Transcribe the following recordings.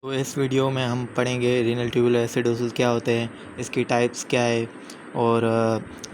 तो इस वीडियो में हम पढ़ेंगे रीनल ट्यूबुलर एसिडोसिस क्या होते हैं, इसकी टाइप्स क्या है और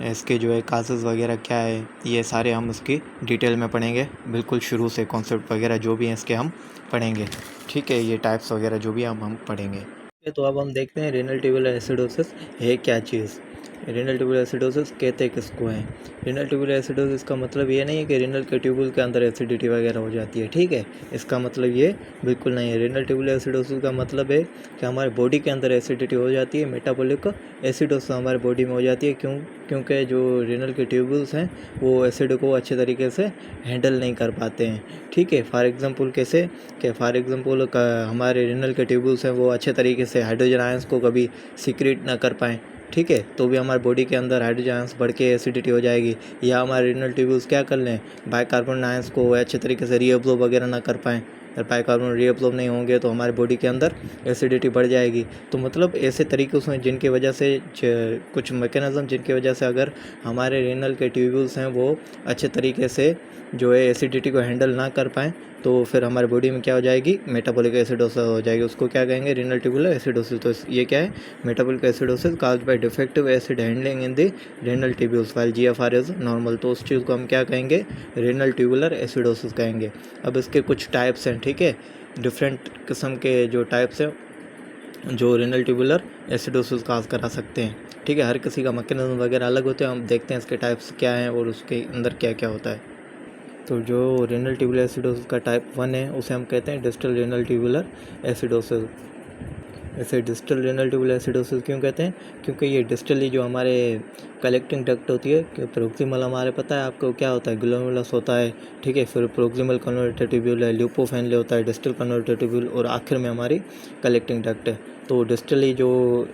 इसके जो है काजेज़ वगैरह क्या है, ये सारे हम उसकी डिटेल में पढ़ेंगे। बिल्कुल शुरू से कॉन्सेप्ट वगैरह जो भी हैं इसके हम पढ़ेंगे। ठीक है, ये टाइप्स वगैरह जो भी हम पढ़ेंगे। तो अब हम देखते हैं रीनल ट्यूबुलर एसिडोसिस है क्या चीज़। रीनल ट्यूबुलर एसिडोसिस कहते किसको हैं? रीनल ट्यूबुलर एसिडोसिस का मतलब ये नहीं है कि रीनल के ट्यूबुल के अंदर एसिडिटी वगैरह हो जाती है। ठीक है, इसका मतलब ये बिल्कुल नहीं है। रीनल ट्यूबुलर एसिडोसिस का मतलब है कि हमारे बॉडी के अंदर एसिडिटी हो जाती है, मेटाबॉलिक एसिडोसिस हमारे बॉडी में हो जाती है। क्योंकि जो रीनल के ट्यूबुल्स हैं वो एसिड को अच्छे तरीके से हैंडल नहीं कर पाते हैं। ठीक है, फॉर एग्जांपल कैसे कि फॉर एग्जांपल हमारे रीनल के ट्यूबुल्स हैं वो अच्छे तरीके से हाइड्रोजन आयंस को कभी सीक्रेट ना कर पाएँ। ठीक है, तो भी हमारे बॉडी के अंदर हाइड्रोजन आयंस बढ़ के एसिडिटी हो जाएगी, या हमारे रीनल ट्यूबुल्स क्या कर लें, बाइकार्बोनेट आयंस को अच्छे तरीके से रीअब्जॉर्ब वगैरह ना कर पाएँ। अगर बाइकार्बोनेट रीअब्जॉर्ब नहीं होंगे तो हमारे बॉडी के अंदर एसिडिटी बढ़ जाएगी। तो मतलब ऐसे तरीक़ों से जिनकी वजह से कुछ मैकेनिज़्म जिनकी वजह से अगर हमारे रीनल के ट्यूबुल्स हैं वो अच्छे तरीके से जो है एसिडिटी को हैंडल ना कर पाएँ, तो फिर हमारे बॉडी में क्या हो जाएगी, मेटाबॉलिक एसिडोसिस हो जाएगी। उसको क्या कहेंगे, रीनल ट्यूबुलर एसिडोसिस। तो ये क्या है, metabolic acidosis caused by defective acid handling in the renal tubules while GFR is normal. तो उस चीज़ को हम क्या कहेंगे, रीनल ट्यूबुलर एसिडोसिस कहेंगे। अब इसके कुछ टाइप्स हैं। ठीक है, डिफरेंट किस्म के जो टाइप्स हैं जो रीनल ट्यूबुलर एसिडोसिस काज करा सकते हैं। ठीक है, हर किसी का मैकेनिज्म वगैरह अलग होते हैं। हम देखते हैं इसके टाइप्स क्या हैं और उसके अंदर क्या क्या होता है। तो जो रीनल ट्यूबुलर एसिडोसिस का टाइप 1 है उसे हम कहते हैं डिस्टल रीनल ट्यूबुलर एसिडोसिस। इसे डिस्टल रीनल ट्यूबुलर एसिडोसिस क्यों कहते हैं, क्योंकि ये डिस्टली जो हमारे कलेक्टिंग डक्ट होती है, कि प्रोक्सिमल हमारे पता है आपको क्या होता है, ग्लोमेरुलस होता है। ठीक है, फिर प्रोक्सिमल कन्वर्टर ट्यूब्यूल है, ल्यूपोफेनले होता है, डिस्टल कन्वर्टर ट्यूब्यूल, और आखिर में हमारी कलेक्टिंग डक्ट है। तो डिस्टली जो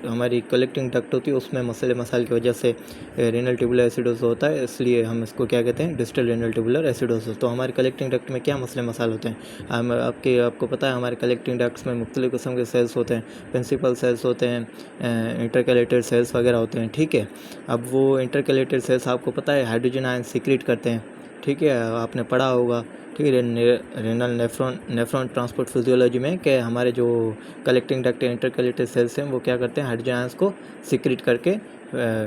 हमारी कलेक्टिंग डक्ट होती है उसमें मसाइल की वजह से रीनल ट्यूबुलर एसिडोसिस होता है, इसलिए हम इसको क्या कहते हैं, डिस्टल रीनल ट्यूबुलर एसिडोसिस। तो हमारे कलेक्टिंग डक्ट में क्या मसाइल होते हैं, हम आपको पता है हमारे कलेक्टिंग डक्ट्स में मुख्तलिफ़ किस्म के सेल्स होते हैं, प्रिंसिपल सेल्स होते हैं, इंटरकैलेटेड सेल्स वगैरह होते हैं। ठीक है, अब वो इंटरकैलेटेड सेल्स आपको पता है हाइड्रोजन आयन सीक्रेट करते हैं। ठीक है, आपने पढ़ा होगा। ठीक है, रेनल नेफ्रॉन ट्रांसपोर्ट फिजियोलॉजी में कि हमारे जो कलेक्टिंग डक्ट इंटरकैलेटेड सेल्स हैं वो क्या करते हैं, हाइड्रोजन आयंस को सीक्रेट करके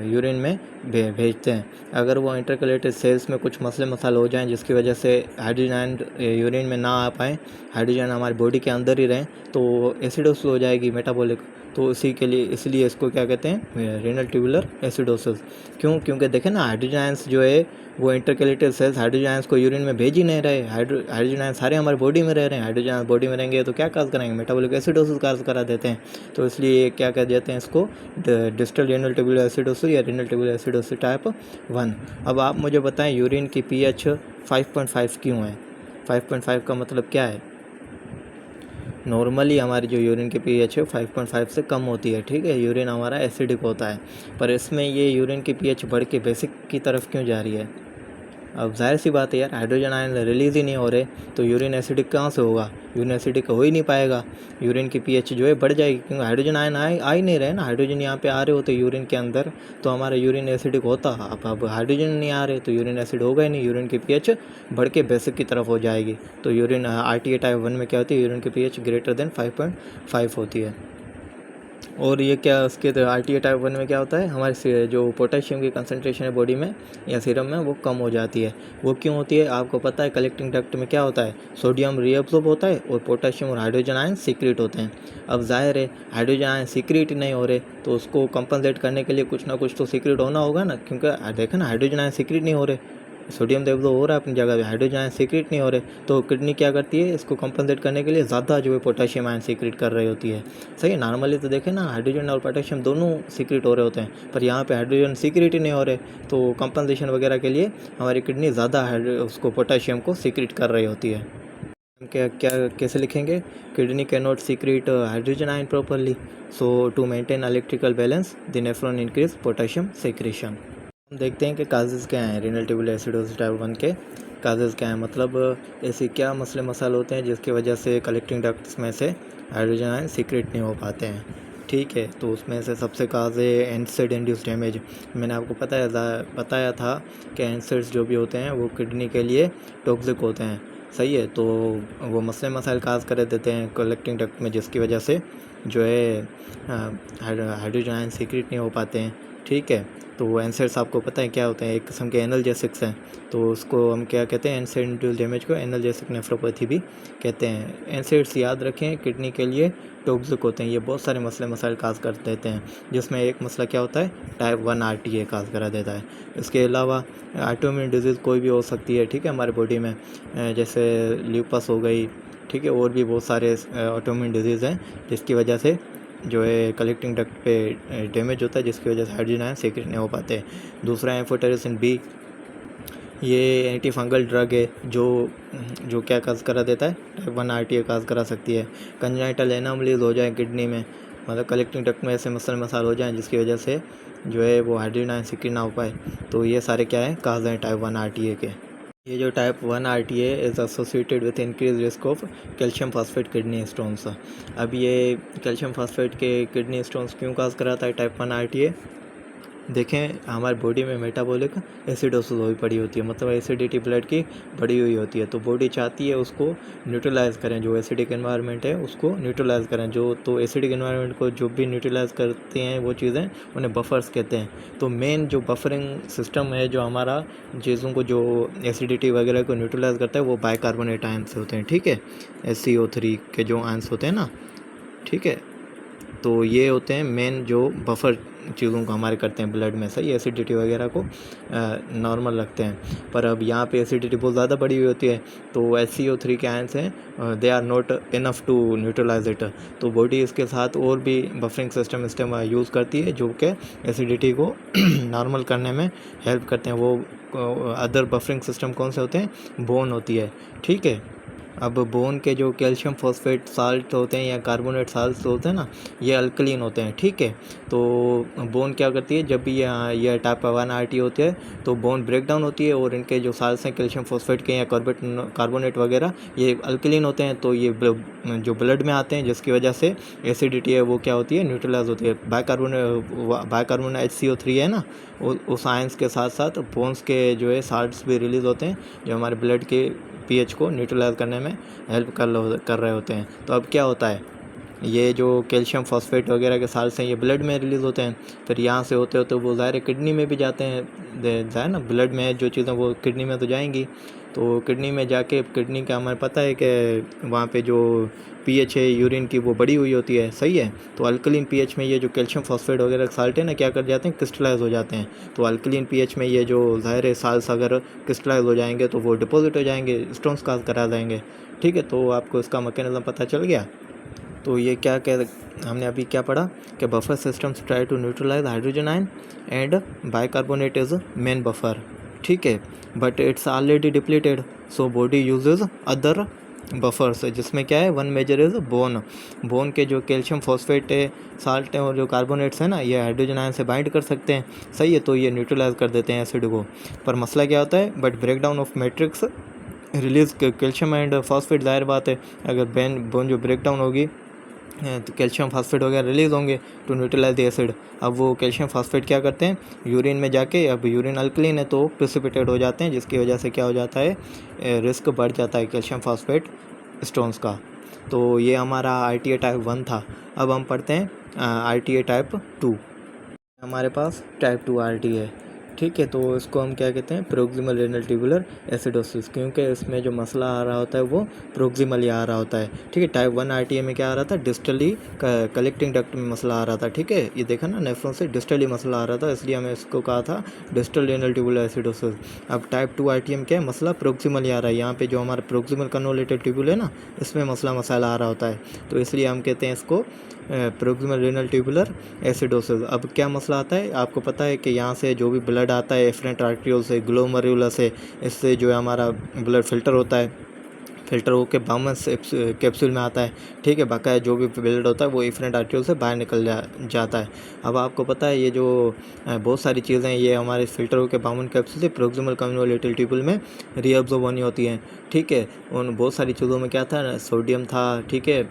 यूरिन में भेजते हैं। अगर वो इंटरकैलेटेड सेल्स में कुछ मसाइल हो जाएं जिसकी वजह से हाइड्रोजन आयन यूरिन में ना आ पाएँ, हाइड्रोजन हमारी बॉडी के अंदर ही रहें, तो एसिडोसिस हो जाएगी मेटाबॉलिक। तो इसलिए इसको क्या कहते हैं, रीनल ट्यूबुलर एसिडोसिस। क्योंकि देखें ना, हाइड्रोजन आयंस जो है वो इंटरकैलेटेड सेल्स हाइड्रोजन आयंस को यूरिन में भेज ही नहीं रहे। हाइड्रोजन आयंस सारे हमारे बॉडी में रह रहे हैं। हाइड्रोजन आयंस बॉडी में रहेंगे तो क्या काज करेंगे, मेटाबॉलिक एसिडोसिस काज करा देते हैं। तो इसलिए क्या कह देते हैं इसको, डिस्टल रीनल ट्यूबुलर एसिडोसिस या रीनल ट्यूबुलर एसिडोसिस टाइप 1। अब आप मुझे बताएं यूरिन की पीएच 5.5 क्यों है? 5.5 का मतलब क्या है? नॉर्मली हमारी जो यूरिन की पीएच है 5.5 से कम होती है। ठीक है, यूरिन हमारा एसिडिक होता है, पर इसमें ये यूरिन की पीएच बढ़ के बेसिक की तरफ क्यों जा रही है? अब जाहिर सी बात है यार, हाइड्रोजन आयन रिलीज़ ही नहीं हो रहे तो यूरिन एसिडिक कहाँ से होगा, यूरिन एसिडिक हो ही नहीं पाएगा। यूरिन की पीएच जो है बढ़ जाएगी क्योंकि हाइड्रोजन आयन आ ही नहीं रहे ना, हाइड्रोजन यहाँ पे आ रहे होते यूरिन के अंदर तो हमारा यूरिन एसिडिक होता। अब हाइड्रोजन नहीं आ रहे तो यूरिन एसिड होगा ही नहीं, यूरिन की पीएच बढ़ के बेसिक की तरफ हो जाएगी। तो यूरिन RTA टाइप 1 में क्या होती है, यूरिन की पीएच ग्रेटर देन 5.5 होती है। और ये क्या उसके RTA टाइप 1 में क्या होता है, हमारे जो पोटेशियम की कंसनट्रेशन है बॉडी में या सीरम में वो कम हो जाती है। वो क्यों होती है आपको पता है, कलेक्टिंग डक्ट में क्या होता है, सोडियम रीअब्सॉर्ब होता है और पोटेशियम और हाइड्रोजन आयन सीक्रेट होते हैं। अब जाहिर है हाइड्रोजन आयन सीक्रेट ही नहीं हो रहे तो उसको कंपनसेट करने के लिए कुछ ना कुछ तो सीक्रेट होना होगा ना, क्योंकि देखें ना हाइड्रोजन आयन सीक्रेट नहीं हो रहे, सोडियम तो हो रहा है अपनी जगह पे, हाइड्रोजन आयन सीक्रेट नहीं हो रहे, तो किडनी क्या करती है, इसको कंपनसेट करने के लिए ज़्यादा जो है पोटेशियम आयन सीक्रेट कर रही होती है। सही है, नॉर्मली तो देखें ना हाइड्रोजन और पोटेशियम दोनों सीक्रेट हो रहे होते हैं, पर यहाँ पे हाइड्रोजन सीक्रेट ही नहीं हो रहे, तो कंपनसेशन वगैरह के लिए हमारी किडनी ज़्यादा उसको पोटेशियम को सीक्रेट कर रही होती है। क्या क्या कैसे लिखेंगे, kidney can not secrete hydrogen ion properly, so to maintain electrical balance the nephron increase potassium secretion. हम देखते हैं कि काजेज़ क्या हैं रीनल ट्यूबुलर एसिडोसिस टाइप 1 के। काजेज़ क्या हैं, मतलब ऐसे क्या मसाइल होते हैं जिसकी वजह से कलेक्टिंग डक्ट्स में से हाइड्रोजन आयन सीक्रेट नहीं हो पाते हैं। ठीक है, तो उसमें से सबसे काज है एनसेड इंड्यूस डैमेज। मैंने आपको बताया था कि एनसेड्स जो भी होते हैं वो किडनी के लिए टॉक्सिक होते हैं। सही है। तो वो मसले मसाइल काज कर देते हैं कलेक्टिंग डक्ट में, जिसकी वजह से जो है हाइड्रोजन आयन सीक्रेट नहीं हो पाते हैं। ठीक है, तो वो एनसेड्स आपको पता है क्या होते हैं, एक किस्म के एनाल्जेसिक्स हैं। तो उसको हम क्या कहते हैं, एनसेड इंड्यूस्ड डैमेज को एनाल्जेसिक नेफ्रोपैथी भी कहते हैं। एनसेड्स याद रखें किडनी के लिए टॉक्सिक होते हैं, ये बहुत सारे मसले मसाइल काज कर देते हैं, जिसमें एक मसला क्या होता है, टाइप 1 RTA काज करा देता है। इसके अलावा ऑटोइम्यून डिजीज़ कोई भी हो सकती है, ठीक है, हमारे बॉडी में, जैसे ल्यूपस हो गई, ठीक है, और भी बहुत सारे ऑटोइम्यून डिजीज़ हैं जिसकी वजह से जो है कलेक्टिंग डक्ट पे डैमेज होता है, जिसकी वजह से हाइड्रोजन आयन सीक्रेट नहीं हो पाते। दूसरा है एम्फोटेरिसिन B, ये एंटी फंगल ड्रग है जो जो क्या काज करा देता है, टाइप 1 RTA काज करा सकती है। कंजाइटल एनामलीज हो जाए किडनी में, मतलब कलेक्टिंग डक्ट में ऐसे मसल मसाल हो जाएं जिसकी वजह से जो है वो हाइड्रोजन आयन सीक्रेट ना हो पाए, तो ये सारे क्या है, काज हैं टाइप 1 RTA के। ये जो type 1 RTA is associated with increase risk of calcium phosphate kidney stones. अब ये कैल्शियम फास्फेट के किडनी स्टोन्स क्यों काज कराता है टाइप 1 RTA? देखें, हमारी बॉडी में मेटाबॉलिक एसिडोसिस हुई पड़ी होती है, मतलब एसिडिटी ब्लड की बढ़ी हुई होती है, तो बॉडी चाहती है उसको न्यूट्रलाइज करें, जो एसिडिक एनवायरनमेंट है उसको न्यूट्रलाइज करें। तो एसिडिक एनवायरनमेंट को जो भी न्यूट्रलाइज करते हैं वो चीज़ें उन्हें बफर्स कहते हैं। तो मेन जो बफरिंग सिस्टम है जो हमारा चीज़ों को जो एसिडिटी वगैरह को न्यूट्रलाइज करता है वो बाइकार्बोनेट आयंस होते हैं, ठीक है, SCO3 के जो आयंस होते हैं ना, ठीक है, तो ये होते हैं मेन जो बफर चीज़ों को हमारे करते हैं ब्लड में, सही एसिडिटी वगैरह को नॉर्मल रखते हैं। पर अब यहाँ पे एसिडिटी बहुत ज़्यादा बढ़ी हुई होती है, तो SCO3 के आयंस हैं, they are not enough to neutralise it, तो बॉडी इसके साथ और भी बफरिंग सिस्टम यूज़ करती है जो कि एसिडिटी को नॉर्मल करने में हेल्प करते हैं। वो अदर बफरिंग सिस्टम कौन से होते हैं, बोन होती है, ठीक है। अब बोन के जो कैल्शियम फॉस्फेट साल्ट होते हैं या कार्बोनेट साल्ट होते हैं ना, ये अल्कलीन होते हैं, ठीक है। तो बोन क्या करती है, जब भी ये टाइप 1 RTA होते हैं तो बोन ब्रेक डाउन होती है, और इनके जो साल्ट्स हैं कैल्शियम फॉस्फेट के या कार्बोनेट वगैरह ये अल्कलीन होते हैं, तो ये जो ब्लड में आते हैं, जिसकी वजह से एसिडिटी है वो क्या होती है, न्यूट्रलाइज होती है। बाइकार्बोनेट HCO3 है ना, उस आयंस के साथ साथ बोन्स के जो है साल्ट्स भी रिलीज़ होते हैं जो हमारे ब्लड के pH को न्यूट्रलाइज करने में हेल्प कर रहे होते हैं। तो अब क्या होता है, ये जो कैल्शियम फॉस्फेट वगैरह के साल्ट्स हैं ये ब्लड में रिलीज़ होते हैं, फिर यहाँ से होते होते वो ज़ाहिर किडनी में भी जाते हैं, जाए ना, ब्लड में जो चीज़ें वो किडनी में तो जाएंगी, तो किडनी में जाके किडनी का हमें पता है कि वहाँ पे जो pH है यूरिन की वो बढ़ी हुई होती है, सही है। तो अल्कलीन pH में ये जो कैल्शियम फॉस्फेट वगैरह साल्ट है ना, क्या कर जाते हैं, क्रिस्टलाइज हो जाते हैं। तो अल्कलीन pH में ये जो ज़ाहिर साल्ट्स अगर क्रिस्टलाइज हो जाएंगे तो वो डिपॉजिट हो जाएंगे, स्टोन्स काज करा जाएंगे, ठीक है। तो आपको इसका मैकेनिज्म पता चल गया। तो ये क्या कह हमने अभी क्या पढ़ा कि buffer systems try to neutralise hydrogen ion and bicarbonate is main buffer, ठीक है, but it's already depleted, so body uses other buffers, जिसमें क्या है, वन मेजर इज बोन के जो कैल्शियम फॉस्फेट है साल्ट है और जो कार्बोनेट्स है ना, ये हाइड्रोजन आयन से बाइंड कर सकते हैं, सही है, तो ये न्यूट्रलाइज कर देते हैं एसिड को। पर मसला क्या होता है, but break down of matrix release calcium and phosphate, जाहिर बात है अगर बोन जो ब्रेक डाउन होगी तो कैल्शियम फास्फेट वगैरह रिलीज़ होंगे टू न्यूट्रलाइज द एसिड। अब वो कैल्शियम फास्फेट क्या करते हैं, यूरिन में जाके, अब यूरिन अल्कलीन है तो प्रेसिपिटेट हो जाते हैं, जिसकी वजह से क्या हो जाता है, रिस्क बढ़ जाता है कैल्शियम फास्फेट स्टोन्स का। तो ये हमारा RTA टाइप 1 था। अब हम पढ़ते हैं RTA टाइप 2। हमारे पास टाइप 2 RTA है, ठीक है। तो इसको हम क्या कहते हैं, प्रोक्सिमल रेनल ट्यूबुलर एसिडोसिस, क्योंकि इसमें जो मसला आ रहा होता है वो प्रोक्सिमली आ रहा होता है, ठीक है। टाइप 1 RTA में क्या आ रहा था, डिस्टली कलेक्टिंग डक्ट में मसला आ रहा था, ठीक है। ये देखा ना, नेफ्रॉन से डिस्टली मसला आ रहा था, इसलिए हमें इसको कहा था डिस्टल रेनल ट्यूबुलर एसिडोसिस। अब टाइप 2 RTA में क्या है, मसला प्रोक्सिमली आ रहा है, यहाँ पे जो हमारा प्रोक्सिमल कन्वोलेटेड ट्यूबुल है ना, इसमें मसाला आ रहा होता है, तो इसलिए हम कहते हैं इसको प्रोक्सिमल रेनल ट्यूबुलर एसिडोसिस। अब क्या मसला आता है, आपको पता है कि यहाँ से जो भी ब्लड आता है एफरेंट आर्टरियोल से, ग्लोमेरुलस से, इससे जो है हमारा ब्लड फिल्टर होता है, फिल्टर होकर बाउमस कैप्सूल में आता है। ठीक है, बकाया जो भी ब्लड होता है वो इफरेंट आर्टियोल से बाहर निकल जाता है। अब आपको पता है ये जो बहुत सारी चीज़ें ये हमारे फिल्टर होकर बाउमन कैप्सूल से प्रोक्सिमल कन्वोल्यूटिल ट्यूबुल में रीअब्जॉर्ब होनी होती हैं। ठीक है, उन बहुत सारी चीज़ों में क्या था, सोडियम था, ठीक है,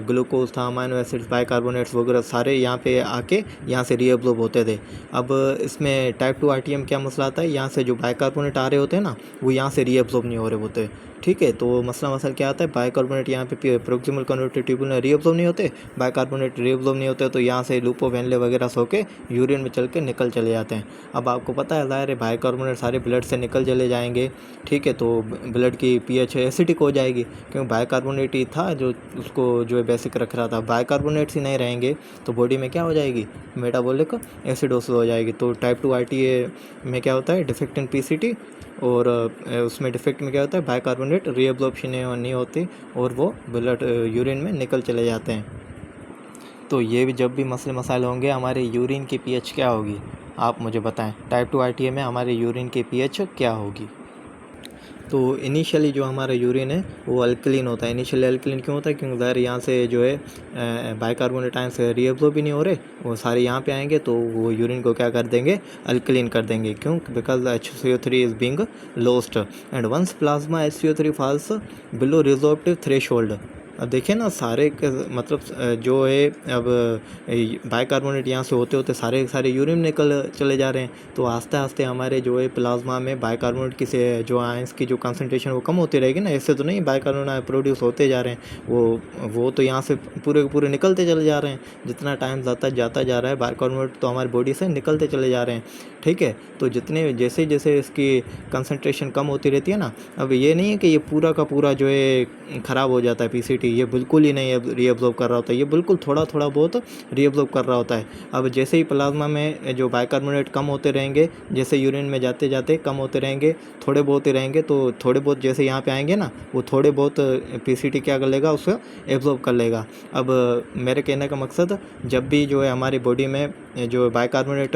ग्लूकोज था, अमाइनो एसिड्स, बाइकार्बोनेट्स वगैरह सारे यहाँ पे आके यहाँ से रीअब्जॉर्ब होते थे। अब इसमें टाइप 2 RTM क्या मसला आता है, यहाँ से जो बाइकार्बोनेट आ रहे होते हैं ना वो यहाँ से रीअब्जॉर्ब नहीं हो रहे होते। ठीक है, तो मसला क्या आता है, बाइकार्बोनेट यहाँ पे प्रोक्सिमल कन्वर्टिव ट्यूबुल में रीअब्जॉर्ब नहीं होते, बाइकार्बोनेट रीअब्जॉर्ब नहीं होते, तो यहाँ से लूपोवेनले वगैरह सो के यूरिन में चल के निकल चले जाते हैं। अब आपको पता है ज़ाहिर है बाइकार्बोनेट सारे ब्लड से निकल चले जाएंगे। ठीक है, तो ब्लड की pH एसिडिक हो जाएगी, क्योंकि बाइकार्बोनेट ही था जो उसको जो है बेसिक रख रहा था। बाइकार्बोनेट्स ही नहीं रहेंगे तो बॉडी में क्या हो जाएगी, मेटाबॉलिक एसिडोसिस हो जाएगी। तो टाइप 2 RTA में क्या होता है, डिफेक्ट इन PCT, और उसमें डिफेक्ट में क्या होता है, बाइकार्बोनेट रीअब्जॉर्प्शन नहीं होती और वो ब्लड यूरिन में निकल चले जाते हैं। तो ये भी जब भी मसले मसाइल होंगे, हमारे यूरिन की pH क्या होगी आप मुझे बताएं। टाइप 2 RTA में हमारे यूरिन की pH क्या होगी। तो इनिशियली जो हमारा यूरिन है वो अल्कलीन होता है। इनिशियली अल्कलीन क्यों होता है, क्योंकि ज़ाहिर यहाँ से जो है बाइकार्बोनेट आयन से रीअब्जॉर्ब भी नहीं हो रहे, वो सारे यहाँ पे आएंगे तो वो यूरिन को क्या कर देंगे, अल्कलीन कर देंगे। क्यों, because HCO3 is being lost and once plasma HCO3 falls below resorptive threshold. अब देखिए ना, सारे मतलब जो है अब बाइकार्बोनेट यहाँ से होते होते सारे यूरिन निकल चले जा रहे हैं, तो आस्ते आस्ते हमारे जो है प्लाज्मा में बाइकार्बोनेट की से जो आयंस की जो कंसंट्रेशन वो कम होती रहेगी ना। ऐसे तो नहीं बाइकार्बोनेट प्रोड्यूस होते जा रहे हैं, वो तो यहाँ से पूरे निकलते चले जा रहे हैं। जितना टाइम जाता जा रहा है बाइकार्बोनेट तो हमारी बॉडी से निकलते चले जा रहे हैं। ठीक है, तो जितने जैसे जैसे इसकी कंसंट्रेशन कम होती रहती है ना, अब ये नहीं है कि ये पूरा का पूरा जो है ख़राब हो जाता है PCT, ये बिल्कुल ही नहीं रीअब्जॉर्ब कर रहा होता है, ये बिल्कुल थोड़ा बहुत रीअब्जॉर्ब कर रहा होता है। अब जैसे ही प्लाज्मा में जो बाइकार्बोनेट कम होते रहेंगे, जैसे यूरिन में जाते जाते कम होते रहेंगे, थोड़े बहुत ही रहेंगे, तो थोड़े बहुत जैसे यहाँ पे आएंगे ना, वो थोड़े बहुत PCT क्या कर लेगा, उसको एब्जॉर्ब कर लेगा। अब मेरे कहने का मकसद, जब भी जो है हमारी बॉडी में जो बाइकार्बोनेट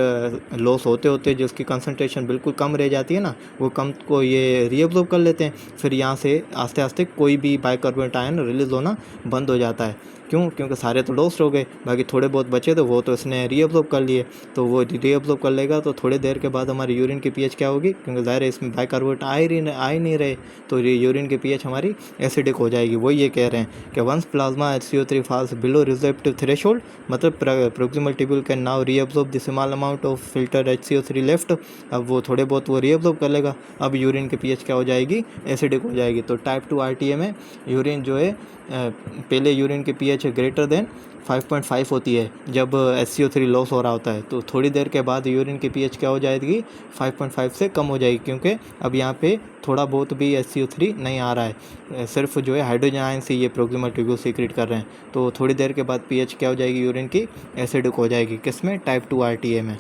लॉस होते होते जिसकी कंसंट्रेशन बिल्कुल कम रह जाती है ना, वो कम को ये रीअब्जॉर्ब कर लेते हैं। फिर यहाँ से आस्ते आस्ते कोई भी बाइकार्बोनेट आयन रिलीज़ होना बंद हो जाता है। क्यों, क्योंकि सारे तो लॉस्ट हो गए, बाकी थोड़े बहुत बचे तो वो तो इसने रीअब्जॉर्ब कर लिए, तो वो रीअब्जॉर्ब कर लेगा तो थोड़ी देर के बाद हमारी यूरिन की pH क्या होगी, क्योंकि ज़ाहिर है इसमें बाइकार्बोनेट आ ही नहीं रहे, तो यूरिन की pH हमारी एसिडिक हो जाएगी। वो ये कह रहे हैं कि once plasma HCO3 falls below receptive threshold, मतलब proximal tubule can now reabsorb the small amount of filter HCO3 left. अब वो थोड़े बहुत वो रीअब्जॉर्ब कर लेगा, अब यूरिन की pH क्या हो जाएगी, एसिडिक हो जाएगी। तो टाइप 2 RTA में यूरिन जो है पहले यूरिन की pH ग्रेटर देन 5.5 होती है जब HCO3 लॉस हो रहा होता है, तो थोड़ी देर के बाद यूरिन की pH क्या हो जाएगी, 5.5 से कम हो जाएगी, क्योंकि अब यहाँ पे थोड़ा बहुत भी HCO3 नहीं आ रहा है, सिर्फ जो है हाइड्रोजन आयन से ये प्रोक्सिमल ट्यूब्यूल सीक्रेट कर रहे हैं। तो थोड़ी देर के बाद pH क्या हो जाएगी यूरिन की, एसिडिक हो जाएगी। किसमें, टाइप 2 RTA में।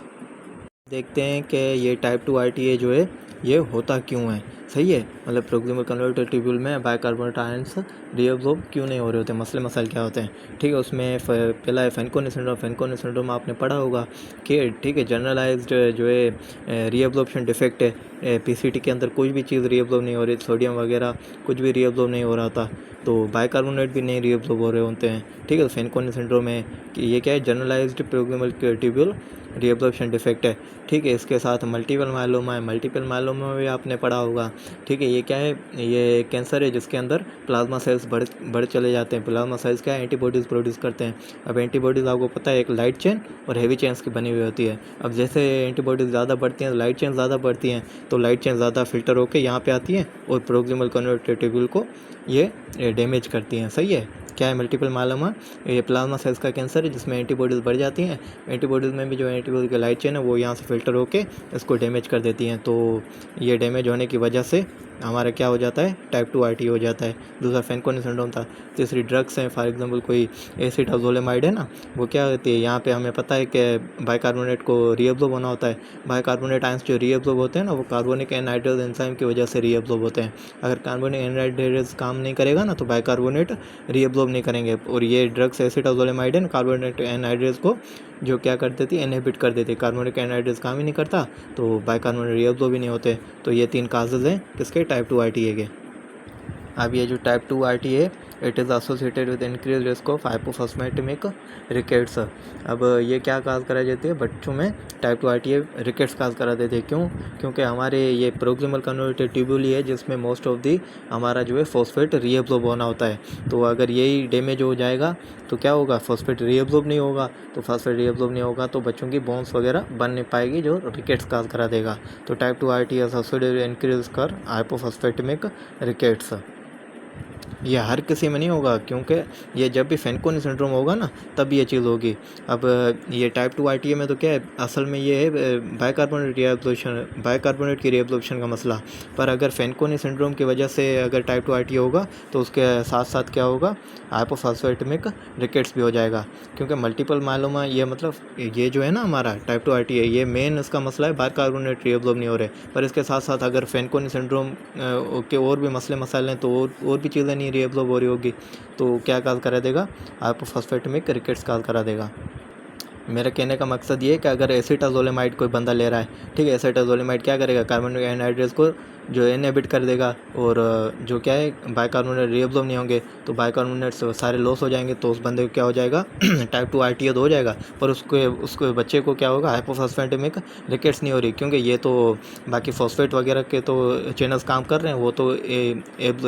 देखते हैं कि ये टाइप 2 RTA जो है ये होता क्यों है। सही है, मतलब प्रोक्सिमल कन्वर्टिव ट्यूब्यूल में बाइकार्बोनेट आयंस रीअब्जॉर्ब क्यों नहीं हो रहे होते, मसले मसाइल क्या होते हैं। ठीक है, उसमें पहला है फैनकोनी सिंड्रोम। फैनकोनी सिंड्रोम आपने पढ़ा होगा कि ठीक है, जनरलाइज्ड जो है रीअब्जॉर्प्शन डिफेक्ट है, PCT के अंदर कोई भी चीज़ रीअब्जॉर्ब नहीं हो रही, सोडियम वगैरह कुछ भी रीअब्जॉर्ब नहीं हो रहा था, तो बाइकार्बोनेट भी नहीं रीअब्जॉर्ब हो रहे होते हैं। ठीक है, फैनकोनी सिंड्रोम है कि ये क्या है, generalised proximal tubule reabsorption defect है। ठीक है, इसके साथ मल्टीपल मायलोमा है। मल्टीपल मायलोमा भी आपने पढ़ा होगा। ठीक है, ये क्या है, ये कैंसर है जिसके अंदर प्लाज्मा सेल्स बढ़ चले जाते हैं। प्लाज्मा सेल्स क्या है, एंटीबॉडीज़ प्रोड्यूस करते हैं। अब एंटीबॉडीज़ आपको पता है एक लाइट चेन और हैवी चेन्स की बनी हुई होती है। अब जैसे एंटीबॉडीज़ ज़्यादा बढ़ती हैं, लाइट चेन ज़्यादा बढ़ती हैं, तो लाइट चेन ज़्यादा फिल्टर होकर यहाँ पे आती हैं और प्रोक्सिमल कन्वर्टिव ट्यूब्यूल को ये डैमेज करती हैं। सही है, क्या है मल्टीपल मायलोमा, ये प्लाज्मा सेल्स का कैंसर है जिसमें एंटीबॉडीज़ बढ़ जाती हैं। एंटीबॉडीज़ में भी जो एंटीबॉडी की लाइट चेन है वो यहाँ से फिल्टर होके इसको डैमेज कर देती हैं। तो ये डैमेज होने की वजह से हमारा क्या हो जाता है, टाइप 2 RTA हो जाता है। दूसरा फैनकोनी सिंड्रोम था। तीसरी ड्रग्स हैं, फॉर एग्जांपल कोई एसिटाजोलेमाइड है ना, वो क्या होती है, यहाँ पे हमें पता है कि बाइकार्बोनेट को रीअब्जॉर्ब होना होता है। बाइकार्बोनेट आयंस जो रीअब्जॉर्ब होते हैं ना, वो कार्बोनिक एनहाइड्रेज एंजाइम की वजह से रीअब्जॉर्ब होते हैं। अगर कार्बोनिक एनहाइड्रेज काम नहीं करेगा ना तो बाइकार्बोनेट रीअब्जॉर्ब नहीं करेंगे, और ये ड्रग्स एसिटाजोलेमाइड है ना, कार्बोनेट एनहाइड्रेज को जो क्या कर देती है, इनहिबिट कर देती है। कार्बोनिक एनहाइड्रेज काम ही नहीं करता तो बाइकार्बोनेट रीअब्जॉर्ब भी नहीं होते। तो ये 3 काजेज़ हैं किसके, टाइप 2 RTA के। अब ये जो टाइप 2 RT है, it is associated with increase risk of hypophosphatemic rickets. अब ये क्या काज करा जाती है बच्चों में, टाइप 2 RT रिकेट्स काज करा देते हैं। क्यों? क्योंकि हमारे ये प्रोक्सिमल कन्वर्टेड ट्यूब्यूली है जिसमें मोस्ट ऑफ दी हमारा जो है फॉस्फेट रीअब्जॉर्ब होना होता है। तो अगर यही डैमेज हो जाएगा तो क्या होगा, फॉस्फेट रीअब्जॉर्ब नहीं होगा। तो फॉस्फेट रीअब्जॉर्ब नहीं होगा तो बच्चों की बोन्स वगैरह बन नहीं पाएगी जो रिकेट्स काज करा देगा। तो टाइप 2 RT एसोसिएटेड इंक्रीज कर हाइपोफॉस्फेटेमिक रिकेट्स। ये हर किसी में नहीं होगा, क्योंकि ये जब भी फेनकोनी सिंड्रोम होगा ना तब ये चीज़ होगी। अब ये टाइप 2 RTA में तो क्या है, असल में ये है बाइकार्बोनेट की रीएब्जॉर्प्शन का मसला। पर अगर फेनकोनी सिंड्रोम की वजह से अगर टाइप 2 RTA होगा तो उसके साथ साथ क्या होगा, हाइपोफॉस्फेटेमिक रिकेट्स भी हो जाएगा। क्योंकि मल्टीपल मायलोमा ये मतलब ये जो है ना हमारा टाइप 2 RTA, ये मेन इसका मसला है बाइकार्बोनेट रीएब्जॉर्ब नहीं हो रहे। पर इसके साथ साथ अगर फेनकोनी सिंड्रोम के और भी मसले मसाइल हैं तो और भी चीज़ें नहीं रीअब्जॉर्ब हो रही होगी तो क्या काज करा देगा, हाइपोफॉस्फेटेमिक रिकेट्स काज करा देगा। मेरा कहने का मकसद ये है कि अगर एसिटाजोलेमाइड कोई बंदा ले रहा है, ठीक है, एसिटाजोलेमाइड क्या करेगा, कार्बन एनहाइड्रेट्स को जो इनहिबिट कर देगा और जो क्या है बाइकार्बोनेट रीअब्जॉर्ब नहीं होंगे तो बाइकार्बोनेट्स सारे लॉस हो जाएंगे। तो उस बंदे को क्या हो जाएगा टाइप 2 RTA तो हो जाएगा, पर उसके बच्चे को क्या होगा, हाइपोफॉस्फेटेमिक रिकेट्स नहीं हो रही। क्योंकि ये तो बाकी फॉस्फेट वगैरह के तो चैनल्स काम कर रहे हैं, वो तो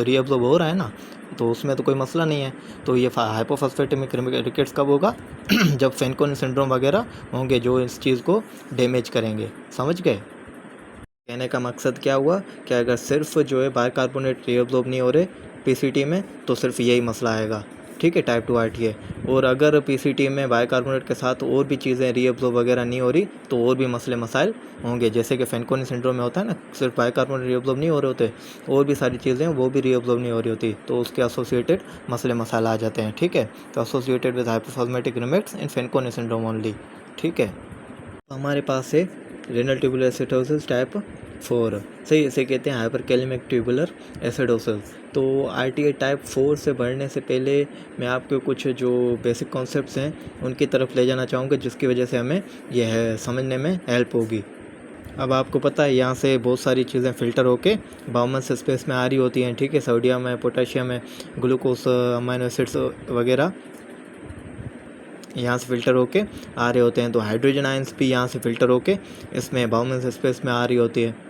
रीअब्जॉर्ब हो रहा है ना, तो उसमें तो कोई मसला नहीं है। तो ये हाइपोफॉस्फेटेमिक रिकेट्स कब होगा जब फेनकोनी सिंड्रोम वगैरह होंगे जो इस चीज़ को डैमेज करेंगे। समझ गए? कहने का मकसद क्या हुआ कि अगर सिर्फ जो है बाइकार्बोनेट रीअब्जॉर्ब नहीं हो रहे PCT में तो सिर्फ यही मसला आएगा, ठीक है, टाइप 2 RTA। और अगर PCT में बाइकार्बोनेट के साथ और भी चीज़ें रीअब्जॉर्ब वगैरह नहीं हो रही तो और भी मसले मसाइल होंगे। जैसे कि फेनकोनी सिंड्रोम में होता है ना, सिर्फ बाइकार्बोनेट रीअब्जॉर्ब नहीं हो रहे होते, और भी सारी चीज़ें वो भी रीअब्जॉर्ब नहीं हो रही होती, तो उसके एसोसिएटेड मसले मसाइल आ जाते हैं, ठीक है। तो associated with hypophosphatemic rickets in Fanconi syndrome only, ठीक है। तो हमारे पास है रेनल ट्यूबुलर एसिडोसिस टाइप 4, सही, इसे कहते हैं हाइपरकैलेमिक ट्यूबुलर एसिडोसिस। तो RTA टाइप 4 से बढ़ने से पहले मैं आपको कुछ जो बेसिक कॉन्सेप्ट्स हैं उनकी तरफ ले जाना चाहूँगा जिसकी वजह से हमें यह समझने में हेल्प होगी। अब आपको पता है यहाँ से बहुत सारी चीज़ें फ़िल्टर होके बाउमन्स स्पेस में आ रही होती हैं, ठीक है, सोडियम है, पोटेशियम है, ग्लूकोज, अमीनो एसिड्स वगैरह यहाँ से फ़िल्टर होके आ रहे होते हैं। तो हाइड्रोजन आयंस भी यहाँ से फ़िल्टर होके इसमें बाउमन्स स्पेस में आ रही होती है।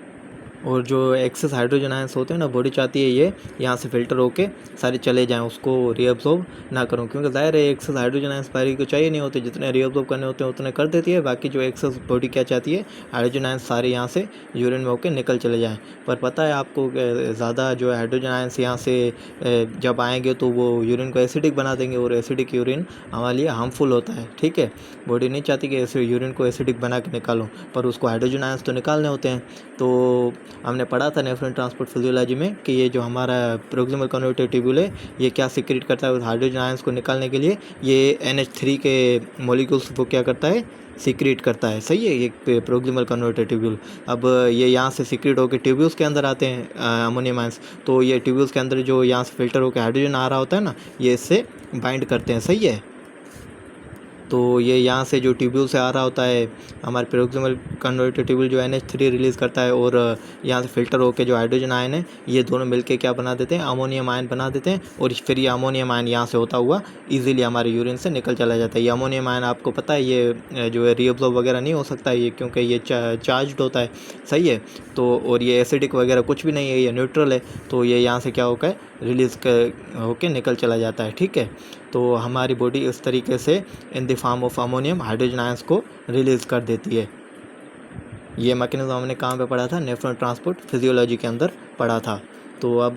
और जो एक्सेस हाइड्रोजन आयंस होते हैं ना, बॉडी चाहती है ये यहाँ से फ़िल्टर होके सारे चले जाएं, उसको रीअब्जॉर्ब ना करूँ। क्योंकि ज़ाहिर है एक्सेस हाइड्रोजन आयंस बॉडी को चाहिए नहीं होते, जितने रीअब्जॉर्ब करने होते हैं उतने कर देती है। बाकी जो एक्सेस बॉडी क्या चाहती है, हाइड्रोजन आयंस सारे यहाँ से यूरिन में होकर निकल चले जाएँ। पर पता है आपको ज़्यादा जो हाइड्रोजन आयंस यहाँ से जब आएंगे तो वो यूरिन को एसिडिक बना देंगे और एसिडिक यूरिन हमारे लिए हार्मफुल होता है, ठीक है। बॉडी नहीं चाहती कि ऐसे यूरिन को एसिडिक बना के निकालो, पर उसको हाइड्रोजन आयंस तो निकालने होते हैं। तो हमने पढ़ा था नेफ्रॉन ट्रांसपोर्ट फिजियोलॉजी में कि ये जो हमारा प्रोक्सिमल कन्वर्टेड ट्यूब्यूल है ये क्या सीक्रेट करता है, हाइड्रोजन आयंस को निकालने के लिए ये NH3 के मॉलिक्यूल्स वो क्या करता है, सीक्रेट करता है, सही है, ये प्रोक्सिमल कन्वर्टेड ट्यूब्यूल। अब ये यहाँ से सीक्रेट होकर ट्यूब्यूल्स के अंदर आते हैं अमोनियम आयंस। तो ये ट्यूब्यूल्स के अंदर जो यहाँ से फिल्टर होकर हाइड्रोजन आ रहा होता है ना, ये इससे बाइंड करते हैं, सही है। तो ये यहाँ से जो ट्यूब्यूल से आ रहा होता है हमारे प्रोक्सिमल कन्वर्टेड ट्यूब्यूल जो NH3 रिलीज़ करता है और यहाँ से फ़िल्टर होकर जो हाइड्रोजन आयन है ये दोनों मिलके क्या बना देते हैं, अमोनियम आयन बना देते हैं। और फिर ये अमोनियम आयन यहाँ से होता हुआ इजीली हमारे यूरिन से निकल चला जाता है। ये अमोनियम आयन आपको पता है ये जो है रीअब्जॉर्ब वगैरह नहीं हो सकता ये, क्योंकि ये चार्ज्ड होता है, सही है। तो और ये एसिडिक वगैरह कुछ भी नहीं है, ये न्यूट्रल है। तो ये यहाँ से क्या होकर रिलीज़ होकर निकल चला जाता है, ठीक है। तो हमारी बॉडी इस तरीके से in the form of ammonium hydrogen ions को रिलीज़ कर देती है। ये मैकेनिज्म हमने कहाँ पे पढ़ा था, नेफ्रॉन ट्रांसपोर्ट फिजियोलॉजी के अंदर पढ़ा था। तो अब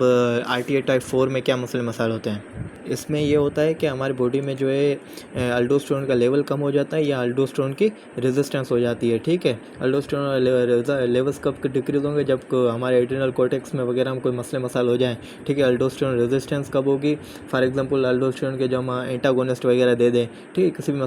RTA टाइप 4 में क्या मसले मसाइल होते हैं, इसमें ये होता है कि हमारी बॉडी में जो है अल्डोस्टेरोन का लेवल कम हो जाता है या अल्डोस्टेरोन की रेजिस्टेंस हो जाती है, ठीक है। अल्डोस्टेरोन लेवल्स कब डिक्रीज होंगे, जब हमारे एड्रिनल कॉर्टेक्स में वगैरह में कोई मसले मसाइल हो जाएँ, ठीक है। अल्डोस्टेरोन रेजिस्टेंस कब होगी, फॉर एग्जांपल अल्डोस्टेरोन के जो हम एंटागोनिस्ट वगैरह दे दें, ठीक है, किसी भी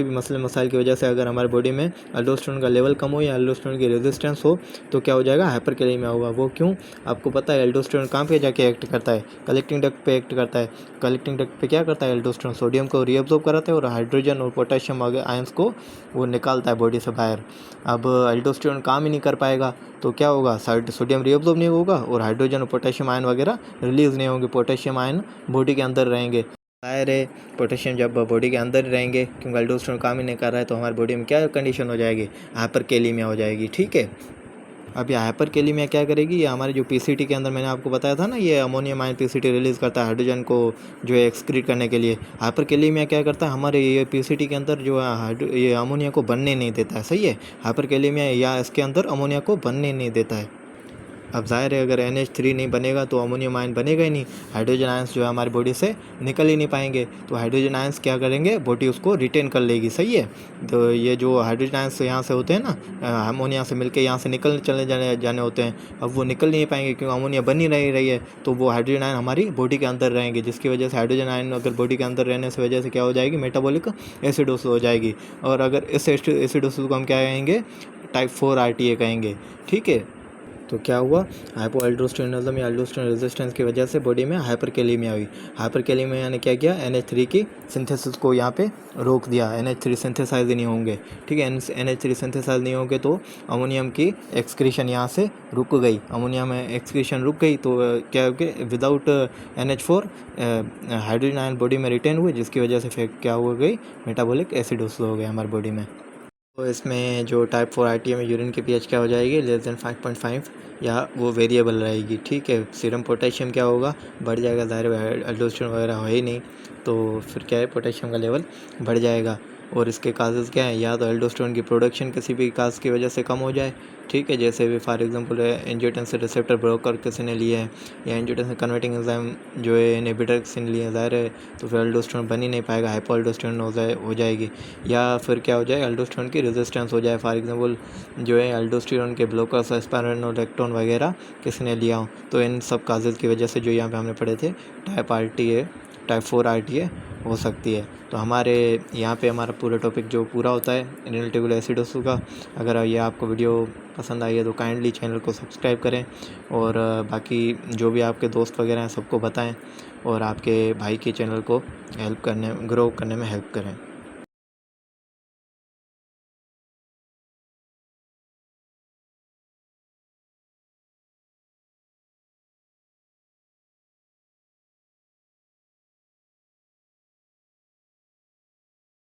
मसले मसाइल की वजह से अगर हमारी बॉडी में अल्डोस्टेरोन का लेवल कम हो या अल्डोस्टेरोन की रेजिस्टेंस हो तो क्या हो जाएगा, हाइपरकैलेमिया होगा। वो क्यों, आपको पता है एल्डोस्टेरोन कहाँ पे जाके एक्ट करता है, कलेक्टिंग डक्ट पे एक्ट करता है। कलेक्टिंग डक्ट पे क्या करता है एल्डोस्टेरोन, सोडियम को रीअब्जॉर्ब कराता है और हाइड्रोजन और पोटेशियम आयंस को वो निकालता है बॉडी से बाहर। अब एल्डोस्टेरोन काम ही नहीं कर पाएगा तो क्या होगा, सोडियम रीअब्जॉर्ब नहीं होगा और हाइड्रोजन और पोटेशियम आयन वगैरह रिलीज़ नहीं होंगे, पोटेशियम आयन बॉडी के अंदर रहेंगे। जाहिर है पोटेशियम जब बॉडी के अंदर रहेंगे, क्योंकि एल्डोस्टेरोन काम ही नहीं कर रहा है, तो हमारी बॉडी में क्या कंडीशन हो जाएगी, हाइपरकैलेमिया हो जाएगी। ठीक है, अब ये हाइपरकैलेमिया क्या करेगी, ये हमारे जो पीसीटी के अंदर मैंने आपको बताया था ना, ये अमोनियम आयन पीसीटी रिलीज़ करता है हाइड्रोजन को जो है एक्सक्रीट करने के लिए। हाइपरकैलेमिया क्या करता है, हमारे ये पीसीटी के अंदर जो है ये अमोनिया को बनने नहीं देता है। सही है, हाइपरकैलेमिया या इसके अंदर अमोनिया को बनने नहीं देता है। अब जाहिर है अगर NH3 नहीं बनेगा तो अमोनियम आयन बनेगा ही नहीं, हाइड्रोजन आयंस जो है हमारी बॉडी से निकल ही नहीं पाएंगे, तो हाइड्रोजन आयंस क्या करेंगे, बॉडी उसको रिटेन कर लेगी। सही है, तो ये जो हाइड्रोजन आयंस यहाँ से होते हैं ना, अमोनिया से मिलकर यहाँ से निकल चले जाने होते हैं, अब वो निकल नहीं पाएंगे क्योंकि अमोनिया बन ही नहीं रही है, तो वो हाइड्रोजन आयन हमारी बॉडी के अंदर रहेंगे, जिसकी वजह से हाइड्रोजन आयन अगर बॉडी के अंदर रहने से वजह से क्या हो जाएगी, मेटाबॉलिक एसिडोसिस हो जाएगी। और अगर इस एसिडोसिस को हम क्या कहेंगे, टाइप 4 RTA कहेंगे। ठीक है, तो क्या हुआ, हाइपोएल्डोस्टेरोनिज्म या एल्डोस्टेरोन रेजिस्टेंस की वजह से बॉडी में हाइपरकैलेमिया हुई। हाइपरकैलेमिया ने क्या किया, NH3 की सिंथेसिस को यहाँ पे रोक दिया, NH3 सिंथेसाइज ही नहीं होंगे। ठीक है, NH3 सिंथेसाइज नहीं होंगे तो अमोनियम की एक्सक्रीशन यहाँ से रुक गई, अमोनिया में एक्सक्रीशन रुक गई, तो क्या हो गया, without NH4 hydrogen ion body में रिटेन हुए, जिसकी वजह से फिर क्या हो गई, मेटाबॉलिक एसिडोसिस हो गया हमारी बॉडी में। तो इसमें जो टाइप 4 RTA में यूरिन की pH क्या हो जाएगी, <<5 5.5 या वो वेरिएबल रहेगी। ठीक है, सीरम पोटेशियम क्या होगा, बढ़ जाएगा, ज़ाहिर है एल्डोस्टेरोन वगैरह हो ही नहीं, तो फिर क्या है, पोटेशियम का लेवल बढ़ जाएगा। और इसके काजेज़ क्या हैं, या तो एल्डोस्टेरोन की प्रोडक्शन किसी भी काज की वजह से कम हो जाए। ठीक है, जैसे भी for example angiotensin receptor broker किसी ने लिया है, या एंजियोटेंसिन कन्वर्टिंग एंजाइम जो है इनहिबिटर किसी ने लिया है, ज़ाहिर है तो फिर एल्डोस्टेरोन बन ही नहीं पाएगा, हाइपोएल्डोस्टेरोन हो जाएगी। या फिर क्या हो जाए, एल्डोस्टेरोन की रेजिस्टेंस हो जाए, फॉर एग्जांपल जो है एल्डोस्टेरोन के ब्लोकर्स एस्पारेनोलेक्टोन वगैरह किसी ने लिया हो, तो इन सब काजेज़ की वजह से जो यहाँ पे हमने पढ़े थे टाइप 4 RTA हो सकती है। तो हमारे यहाँ पे हमारा पूरा टॉपिक जो पूरा होता है रेनल ट्यूबुलर एसिडोसिस का। अगर ये आपको वीडियो पसंद आई है तो काइंडली चैनल को सब्सक्राइब करें, और बाकी जो भी आपके दोस्त वगैरह हैं सबको बताएं, और आपके भाई के चैनल को ग्रो करने में हेल्प करें।